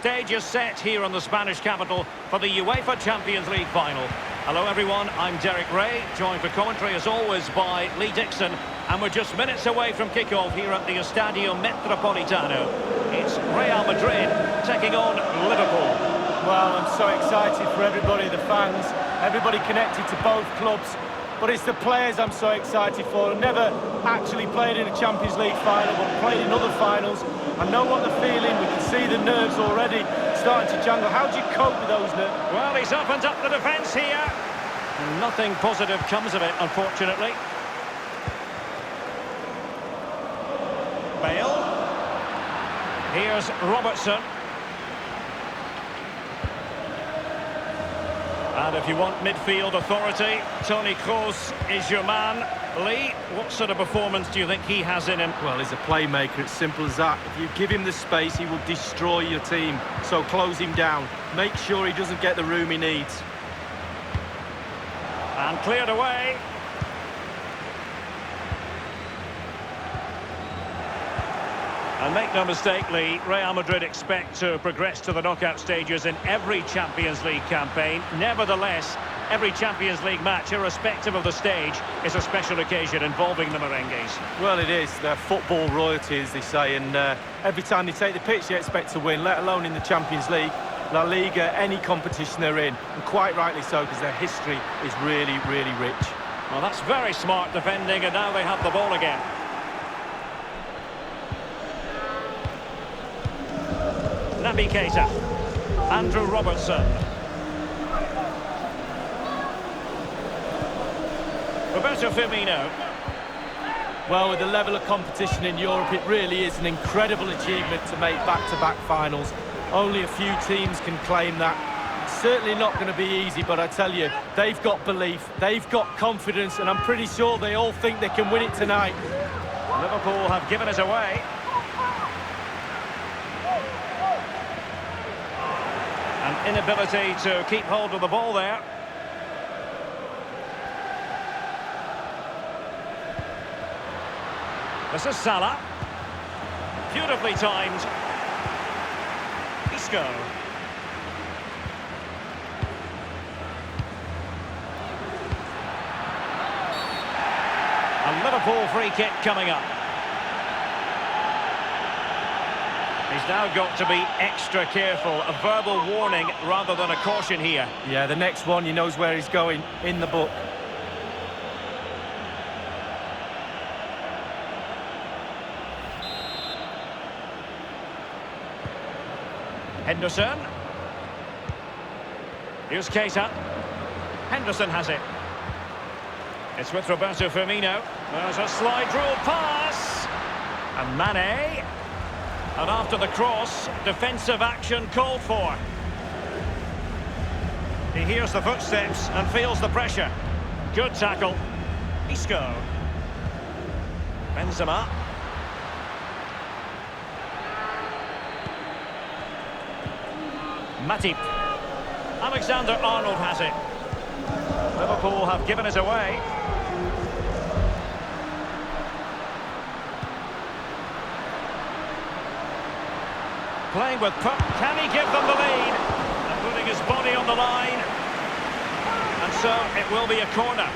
stage is set here in the Spanish capital for the UEFA Champions League final. Hello everyone, I'm Derek Ray, joined for commentary as always by Lee Dixon, and we're just minutes away from kickoff here at the Estadio Metropolitano. It's Real Madrid taking on Liverpool. Well, I'm so excited for everybody, the fans, everybody connected to both clubs. But it's the players I'm so excited for. I've never actually played in a Champions League final, but played in other finals. I know what they're feeling. We can see the nerves already starting to jangle. How do you cope with those nerves? Well, he's opened up the defence here. Nothing positive comes of it, unfortunately. Bale. Here's Robertson. And if you want midfield authority, Toni Kroos is your man. Lee, what sort of performance do you think he has in him? Well, he's a playmaker, it's simple as that. If you give him the space, he will destroy your team. So close him down. Make sure he doesn't get the room he needs. And cleared away. And make no mistake, Lee, Real Madrid expect to progress to the knockout stages in every Champions League campaign. Nevertheless, every Champions League match, irrespective of the stage, is a special occasion involving the Merengues. Well, it is. They're football royalty, as they say, and every time they take the pitch, they expect to win, let alone in the Champions League, La Liga, any competition they're in, and quite rightly so, because their history is really, really rich. Well, that's very smart defending, and now they have the ball again. Naby Keita, Andrew Robertson, Roberto Firmino. Well, with the level of competition in Europe, it really is an incredible achievement to make back-to-back finals. Only a few teams can claim that. It's certainly not going to be easy, but I tell you, they've got belief, they've got confidence, and I'm pretty sure they all think they can win it tonight. Liverpool have given us away. An inability to keep hold of the ball there. This is Salah. Beautifully timed. Isco. A Liverpool free kick coming up. He's now got to be extra careful. A verbal warning rather than a caution here. Yeah, the next one, he knows where he's going in the book. Henderson. Here's Keita. Henderson has it. It's with Roberto Firmino. There's a slide rule pass. And Mane. And after the cross, defensive action called for. He hears the footsteps and feels the pressure. Good tackle. Isco. Benzema. Matip. Alexander-Arnold has it. Liverpool have given it away. Playing with puck. Can he give them the lead? And putting his body on the line. And so it will be a corner.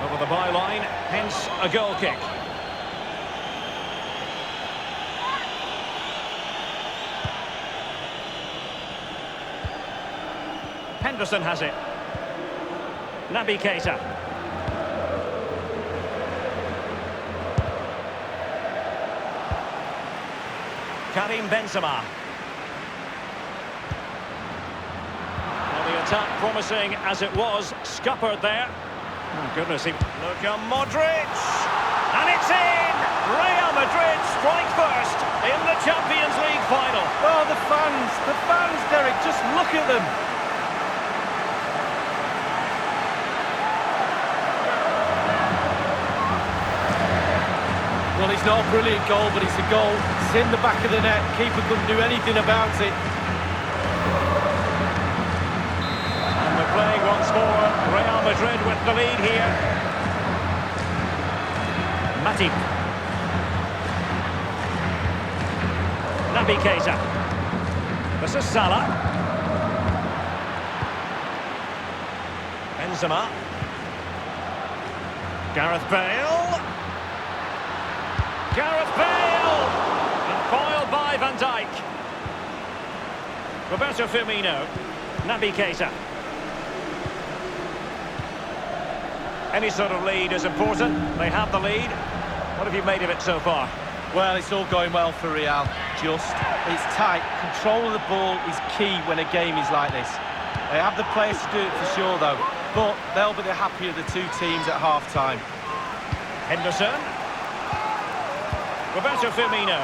Over the byline, hence a goal kick. Henderson has it. Naby Keita. Karim Benzema. Well, the attack promising as it was, scuppered there. Oh goodness, Luka Modric! And it's in! Real Madrid strike first in the Champions League final. Oh, the fans, Derek, just look at them. Well, it's not a brilliant goal, but it's a goal. It's in the back of the net. Keeper couldn't do anything about it. Madrid with the lead here. Matip. Naby Keita. This is Salah. Benzema. Gareth Bale. Gareth Bale! And foiled by Van Dijk. Roberto Firmino. Naby Keita. Any sort of lead is important. They have the lead. What have you made of it so far? Well, it's all going well for Real. It's tight. Control of the ball is key when a game is like this. They have the players to do it for sure, though. But they'll be the happier of the two teams at half-time. Henderson. Roberto Firmino.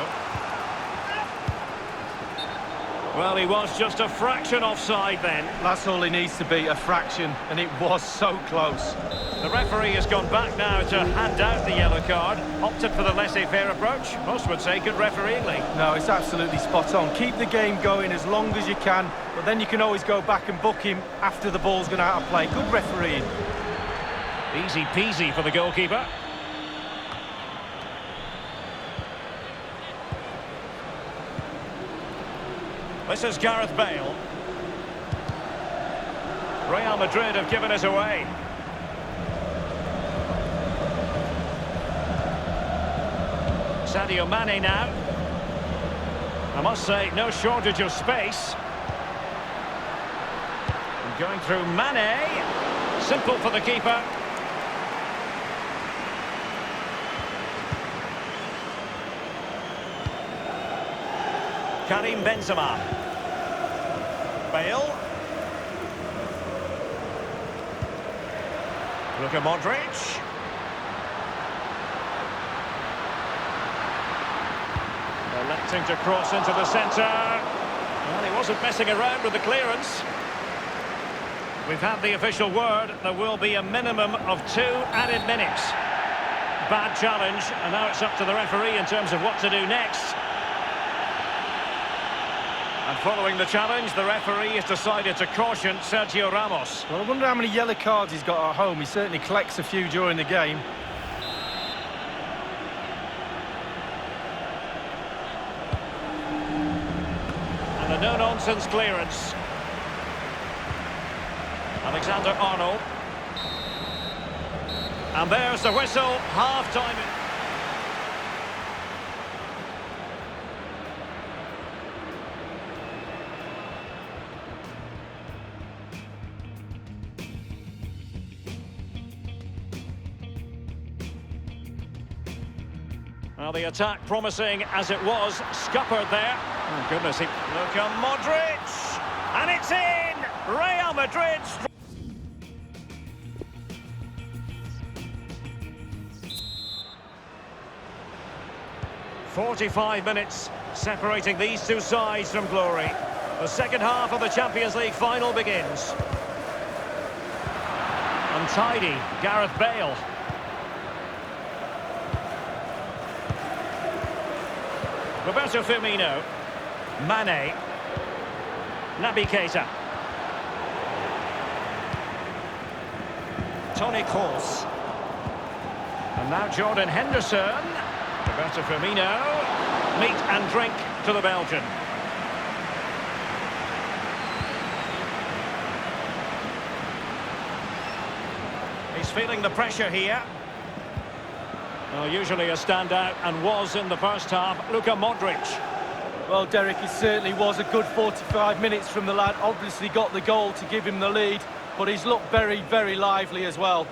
Well, he was just a fraction offside then. That's all he needs to be, a fraction, and it was so close. The referee has gone back now to hand out the yellow card. Opted for the laissez-faire approach. Most would say good refereeing. No, it's absolutely spot on. Keep the game going as long as you can, but then you can always go back and book him after the ball's gone out of play. Good refereeing. Easy peasy for the goalkeeper. This is Gareth Bale. Real Madrid have given us away. Sadio Mane now. I must say, no shortage of space. And going through Mane. Simple for the keeper. Karim Benzema. Bale. Luka Modric. Electing to cross into the centre. Well, he wasn't messing around with the clearance. We've had the official word. There will be a minimum of 2 added minutes. Bad challenge, and now it's up to the referee in terms of what to do next. And following the challenge, the referee has decided to caution Sergio Ramos. Well, I wonder how many yellow cards he's got at home. He certainly collects a few during the game. And a no-nonsense clearance. Alexander-Arnold. And there's the whistle, half-time. Well, the attack promising as it was, scuppered there. Oh, goodness, Luka Modric! And it's in! Real Madrid... 45 minutes separating these two sides from glory. The second half of the Champions League final begins. Untidy, Gareth Bale. Roberto Firmino. Mane. Naby Keita. Toni Kroos. And now Jordan Henderson. Roberto Firmino. Meat and drink to the Belgian. He's feeling the pressure here. Well, usually a standout, and was in the first half, Luka Modric. Well, Derek, it certainly was a good 45 minutes from the lad. Obviously got the goal to give him the lead, but he's looked very, very lively as well.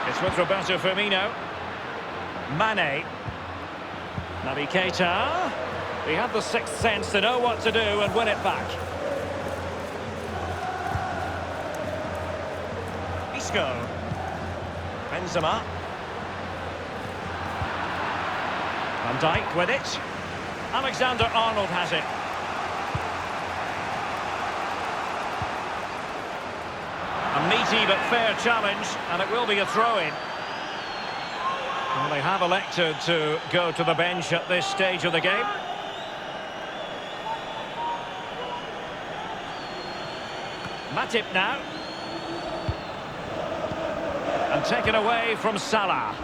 It's with Roberto Firmino. Mane. Naby Keita. He had the sixth sense to know what to do and win it back. Isco. Benzema. Van Dijk with it. Alexander-Arnold has it. A meaty but fair challenge, and it will be a throw-in. Well, they have elected to go to the bench at this stage of the game. Matip now. And taken away from Salah.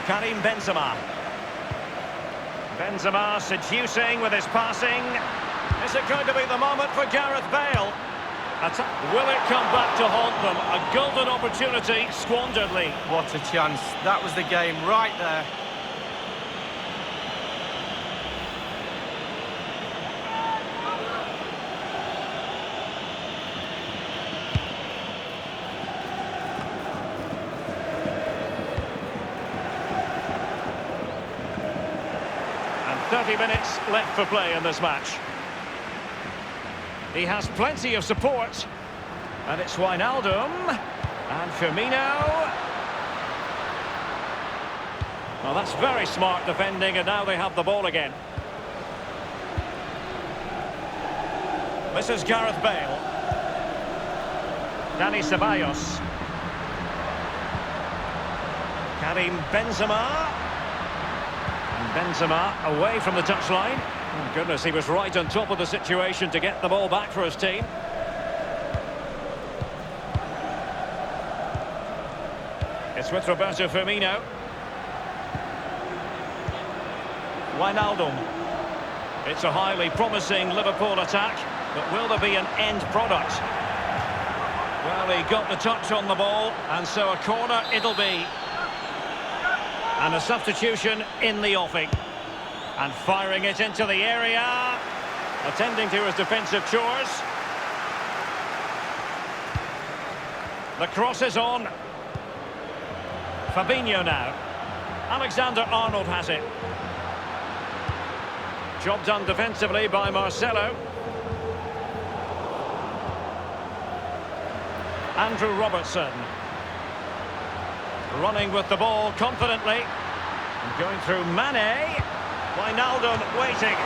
Karim Benzema. Benzema seducing with his passing. Is it going to be the moment for Gareth Bale? Will it come back to haunt them? A golden opportunity squandered, Lee. What a chance. That was the game right there. And 30 minutes left for play in this match. He has plenty of support. And it's Wijnaldum. And Firmino. Well, that's very smart defending, and now they have the ball again. This is Gareth Bale. Dani Ceballos. Karim Benzema. And Benzema away from the touchline. Oh, goodness, he was right on top of the situation to get the ball back for his team. It's with Roberto Firmino. Wijnaldum. It's a highly promising Liverpool attack, but will there be an end product? Well, he got the touch on the ball, and so a corner it'll be. And a substitution in the offing. And firing it into the area. Attending to his defensive chores. The cross is on. Fabinho now. Alexander-Arnold has it. Job done defensively by Marcelo. Andrew Robertson. Running with the ball confidently. And going through Mane. Wijnaldum waiting.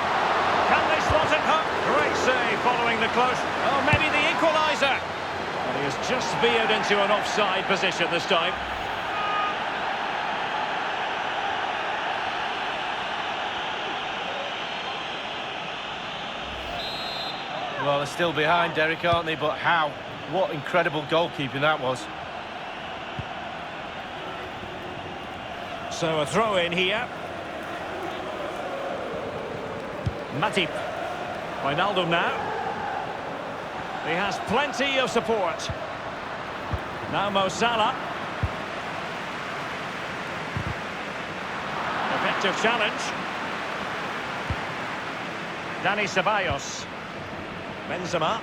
Can they slot it home? Great save following the close. Oh, maybe the equaliser. But he has just veered into an offside position this time. Well, they're still behind, Derek, aren't they? But how? What incredible goalkeeping that was. So a throw in here. Matip. Wijnaldum now. He has plenty of support. Now Mo Salah. Effective challenge. Dani Ceballos. Benzema.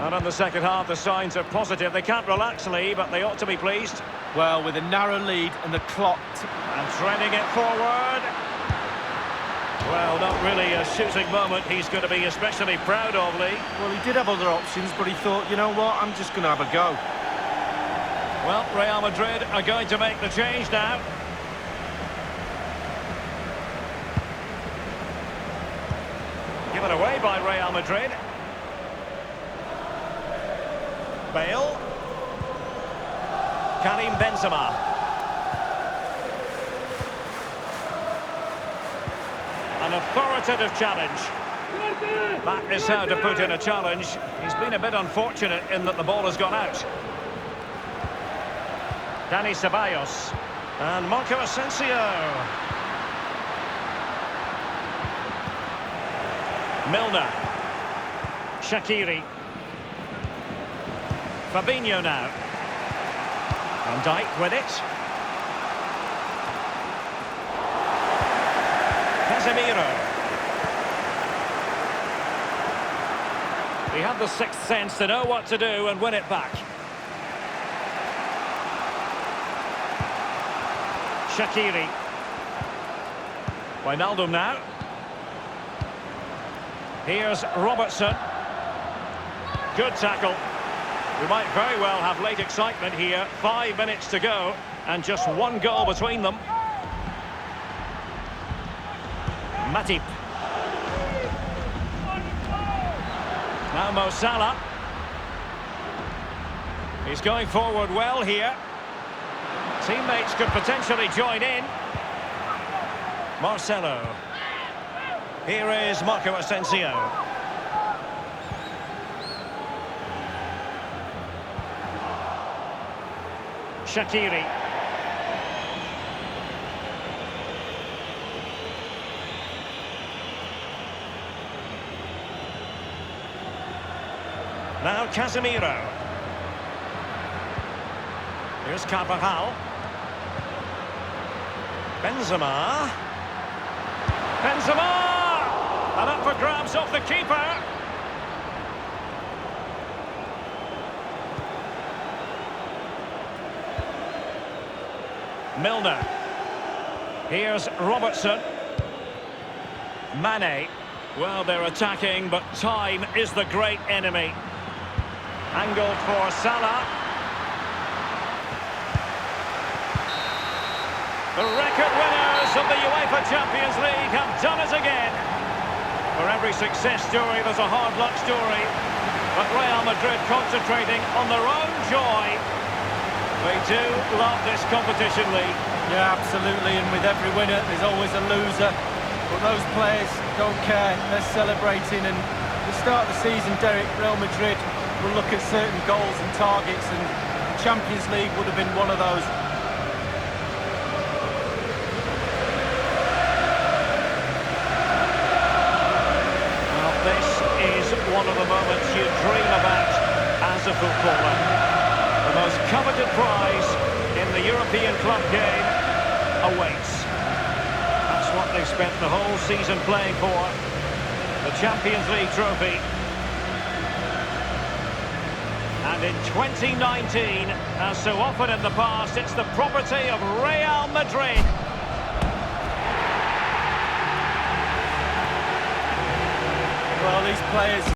And in the second half, the signs are positive. They can't relax, Lee, but they ought to be pleased. Well, with a narrow lead and the clock... And threading it forward. Well, not really a shooting moment he's going to be especially proud of, Lee. Well, he did have other options, but he thought, you know what, I'm just going to have a go. Well, Real Madrid are going to make the change now. Given away by Real Madrid. Bale. Karim Benzema. An authoritative challenge. That is how to put in a challenge. He's been a bit unfortunate in that the ball has gone out. Dani Ceballos. And Marco Asensio. Milner. Shaqiri. Fabinho now. Van Dijk with it. Casemiro. He had the sixth sense to know what to do and win it back. Shaqiri. Wijnaldum now. Here's Robertson. Good tackle. We might very well have late excitement here. 5 minutes to go and just one goal between them. Matip. Now Mo Salah. He's going forward well here. Teammates could potentially join in. Marcelo. Here is Marco Asensio. Shaqiri. Now Casemiro. Here's Carvajal. Benzema. Benzema! And up for grabs off the keeper. Milner. Here's Robertson. Mane. Well, they're attacking, but time is the great enemy. Angled for Salah. The record winners of the UEFA Champions League have done it again. For every success story, there's a hard luck story. But Real Madrid concentrating on their own joy. They do love this competition league. Yeah, absolutely, and with every winner, there's always a loser. But those players don't care, they're celebrating, and at the start of the season, Derek, Real Madrid will look at certain goals and targets, and the Champions League would have been one of those. Well, this is one of the moments you dream about as a footballer. The most coveted prize in the European club game awaits. That's what they spent the whole season playing for. The Champions League trophy. And in 2019, as so often in the past, it's the property of Real Madrid. Well, these players...